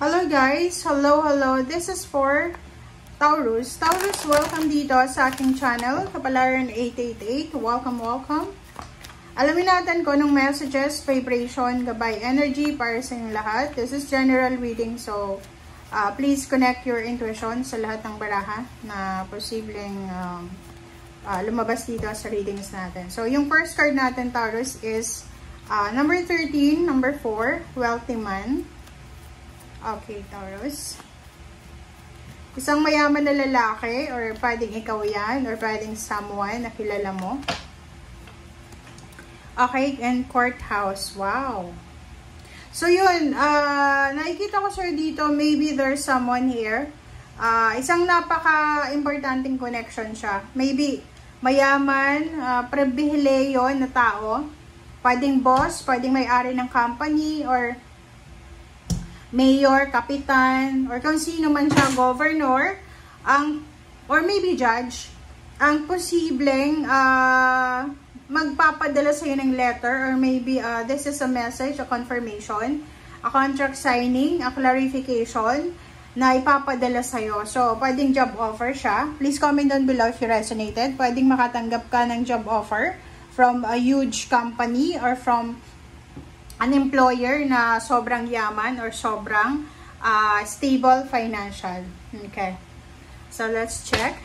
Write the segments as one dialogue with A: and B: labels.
A: Hello guys! Hello! This is for Taurus. Taurus, welcome dito sa aking channel, Kapalaran 888. Welcome! Alamin natin kung anong messages, vibration, gabay, energy para sa inyong lahat. This is general reading, so please connect your intuition sa lahat ng baraha na posibleng lumabas dito sa readings natin. So, yung first card natin, Taurus, is number 13, number 4, wealthy man. Okay, Taurus. Isang mayaman na lalaki, or pwedeng ikaw yan, or pwedeng someone na kilala mo. Okay, and courthouse. Wow. So, yun. Nakikita ko, sir, dito, maybe there's someone here. Isang napaka-importanting connection siya. Maybe mayaman, pribileyo na tao. Pwedeng boss, pwedeng may-ari ng company, or mayor, kapitan, or kung sino man siya, governor, or maybe judge, ang posibleng magpapadala sa'yo ng letter, or maybe this is a message, a confirmation, a contract signing, a clarification, na ipapadala sa'yo. So, pwedeng job offer siya. Please comment down below if you resonated. Pwedeng makatanggap ka ng job offer from a huge company, or from an employer na sobrang yaman or sobrang stable financial. Okay. So, let's check.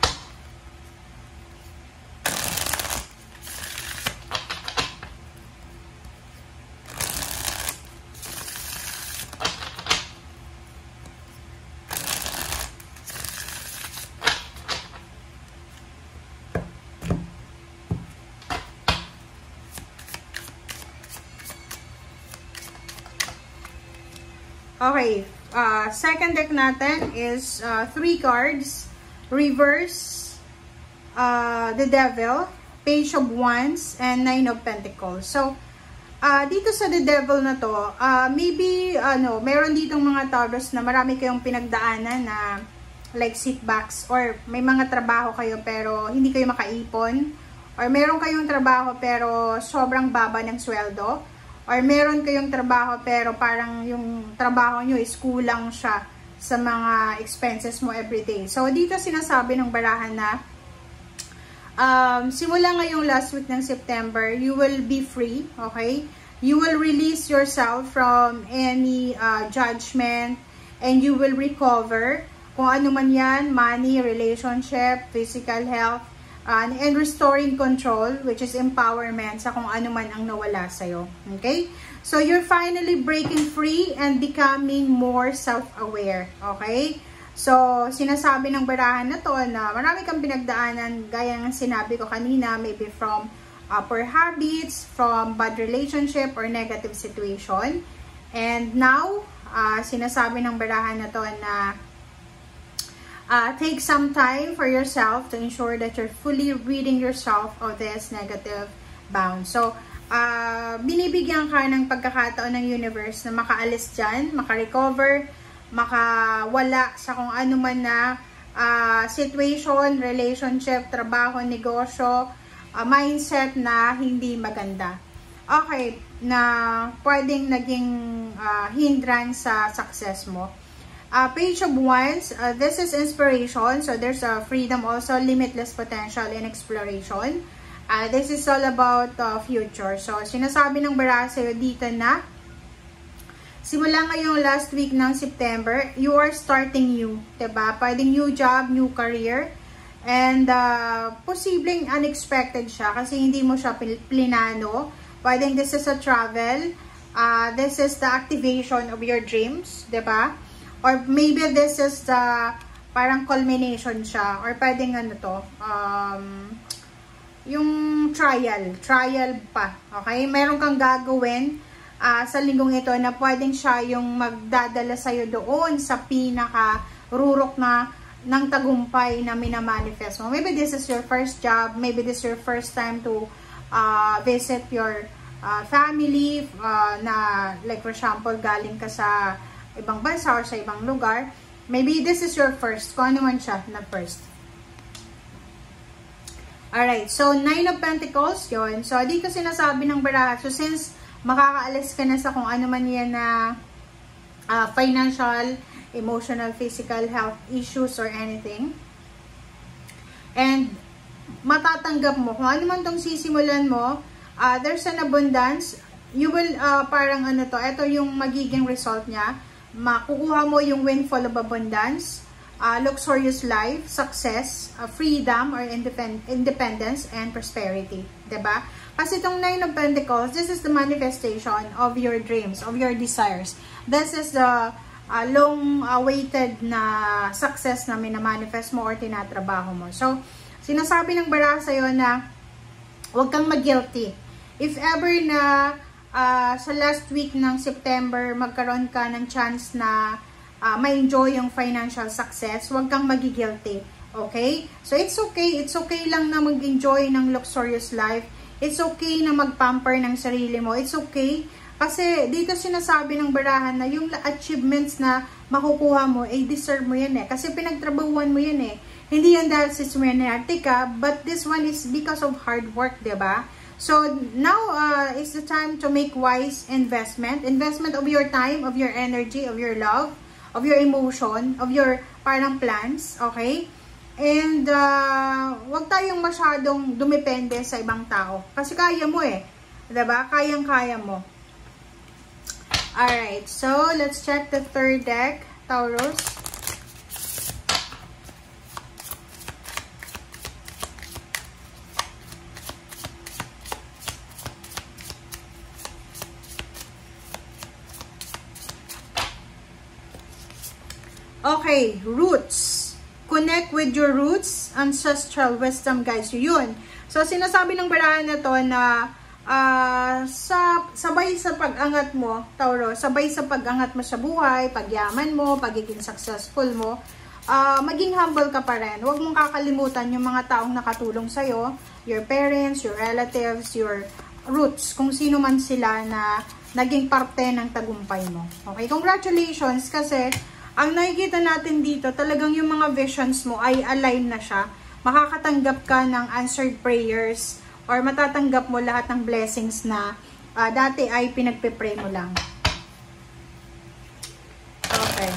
A: Okay, second deck natin is 3 cards, reverse, the devil, page of wands, and 9 of pentacles. So, dito sa the devil na to, maybe, meron ditong mga Taurus na marami kayong pinagdaanan na like setbacks, or may mga trabaho kayo pero hindi kayo makaipon, or meron kayong trabaho pero sobrang baba ng sweldo, or meron kayong trabaho pero parang yung trabaho nyo is kulang siya sa mga expenses mo everyday. So, dito sinasabi ng barahan na simula ngayong last week ng September, you will be free, okay? You will release yourself from any judgment, and you will recover kung ano man yan, money, relationship, physical health, and restoring control, which is empowerment sa kung ano man ang nawala sa'yo. Okay? So, you're finally breaking free and becoming more self-aware. Okay? So, sinasabi ng barahan na to na marami kang pinagdaanan, gaya ng sinabi ko kanina, maybe from poor habits, from bad relationship, or negative situation. And now, sinasabi ng barahan na to na take some time for yourself to ensure that you're fully ridding yourself of this negative bound. So, binibigyan ka ng pagkakataon ng universe na makaalis dyan, makarecover, makawala sa kung ano man na situation, relationship, trabaho, negosyo, mindset na hindi maganda. Okay, na pwedeng naging hindrance sa success mo. Page of wands, this is inspiration, so there's a freedom also, limitless potential and exploration. This is all about future. So, sinasabi ng baraha sa'yo dito na simula ngayong last week ng September, you are starting new, diba? Pwedeng new job, new career, and posibleng unexpected siya kasi hindi mo siya plinano. Pwedeng this is a travel, this is the activation of your dreams, diba? Or maybe this is the parang culmination siya. Or pwedeng ano to, yung trial pa. Okay? Meron kang gagawin sa linggong ito na pwedeng siya yung magdadala sa'yo doon sa pinaka-rurok na ng tagumpay na minamanifest mo. Maybe this is your first job. Maybe this is your first time to visit your family na like for example, galing ka sa ibang bansa or sa ibang lugar. Maybe this is your first. Kung ano man siya na first. Alright. So, 9 of Pentacles, yun. So, dito sinasabi ng baraha. So, since makakaalis ka na sa kung ano man yan na financial, emotional, physical health issues or anything. And matatanggap mo kung ano man tong sisimulan mo, there's an abundance. You will, parang ano to, ito yung magiging result niya. Makukuha mo yung windfall of abundance, luxurious life, success, freedom or independence, and prosperity. Diba? Kasi itong Nine of Pentacles, this is the manifestation of your dreams, of your desires. This is the long-awaited na success na minamanifest mo or tinatrabaho mo. So, sinasabi ng bara sa'yo na huwag kang mag-guilty. If ever na sa last week ng September, magkaroon ka ng chance na ma-enjoy yung financial success, huwag kang magi-guilty. Okay? So, it's okay. It's okay lang na mag-enjoy ng luxurious life. It's okay na mag-pamper ng sarili mo. It's okay. Kasi dito sinasabi ng barahan na yung achievements na makukuha mo, deserve mo yan eh. Kasi pinagtrabahuan mo yan eh. Hindi yan dahil sa swerte ka, but this one is because of hard work, diba? So, now is the time to make wise investment. Investment of your time, of your energy, of your love, of your emotion, of your parang plans, okay? And, wag tayong masyadong dumepende sa ibang tao. Kasi kaya mo eh. Diba? Kayang-kaya mo. Alright, so let's check the third deck, Taurus. Okay, roots. Connect with your roots, ancestral wisdom guides you. Yun. So, sinasabi ng barahan na to na sabay sa pag-angat mo, Taurus, sabay sa pag-angat mo sa buhay, pagyaman mo, pagiging successful mo, maging humble ka pa rin. Huwag mong kakalimutan yung mga taong nakatulong sa'yo, your parents, your relatives, your roots, kung sino man sila na naging parte ng tagumpay mo. Okay, congratulations kasi ang nakikita natin dito, talagang yung mga visions mo ay align na siya. Makakatanggap ka ng answered prayers or matatanggap mo lahat ng blessings na dati ay pinagpe-pray mo lang. Okay.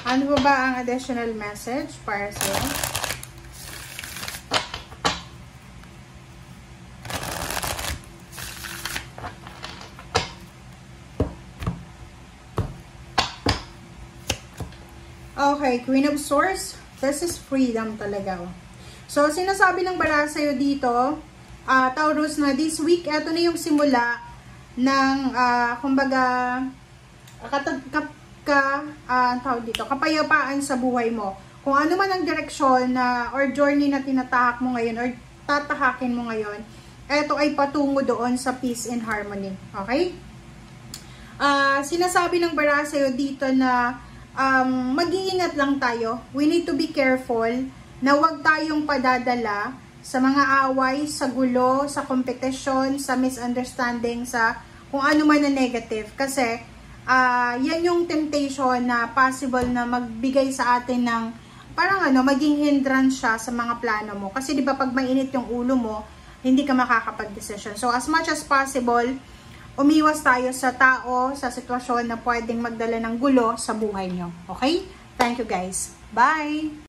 A: Ano ba ang additional message para sa'yo? Okay, Queen of Swords. This is freedom talaga. So, sinasabi ng bara sa'yo dito, Taurus, na this week, eto na yung simula ng, kumbaga, kapayapaan sa buhay mo. Kung ano man ang direksyon or journey na tinatahak mo ngayon or tatahakin mo ngayon, eto ay patungo doon sa peace and harmony. Okay? Sinasabi ng bara sa'yo dito na mag-iingat lang tayo. We need to be careful na huwag tayong padadala sa mga away, sa gulo, sa competition, sa misunderstanding, sa kung ano man na negative. Kasi, yan yung temptation na possible na magbigay sa atin ng, parang maging hindrance siya sa mga plano mo. Kasi di ba pag mainit yung ulo mo, hindi ka makakapag-decision. So, as much as possible, umiwas tayo sa tao, sa sitwasyon na pwedeng magdala ng gulo sa buhay nyo. Okay? Thank you guys. Bye!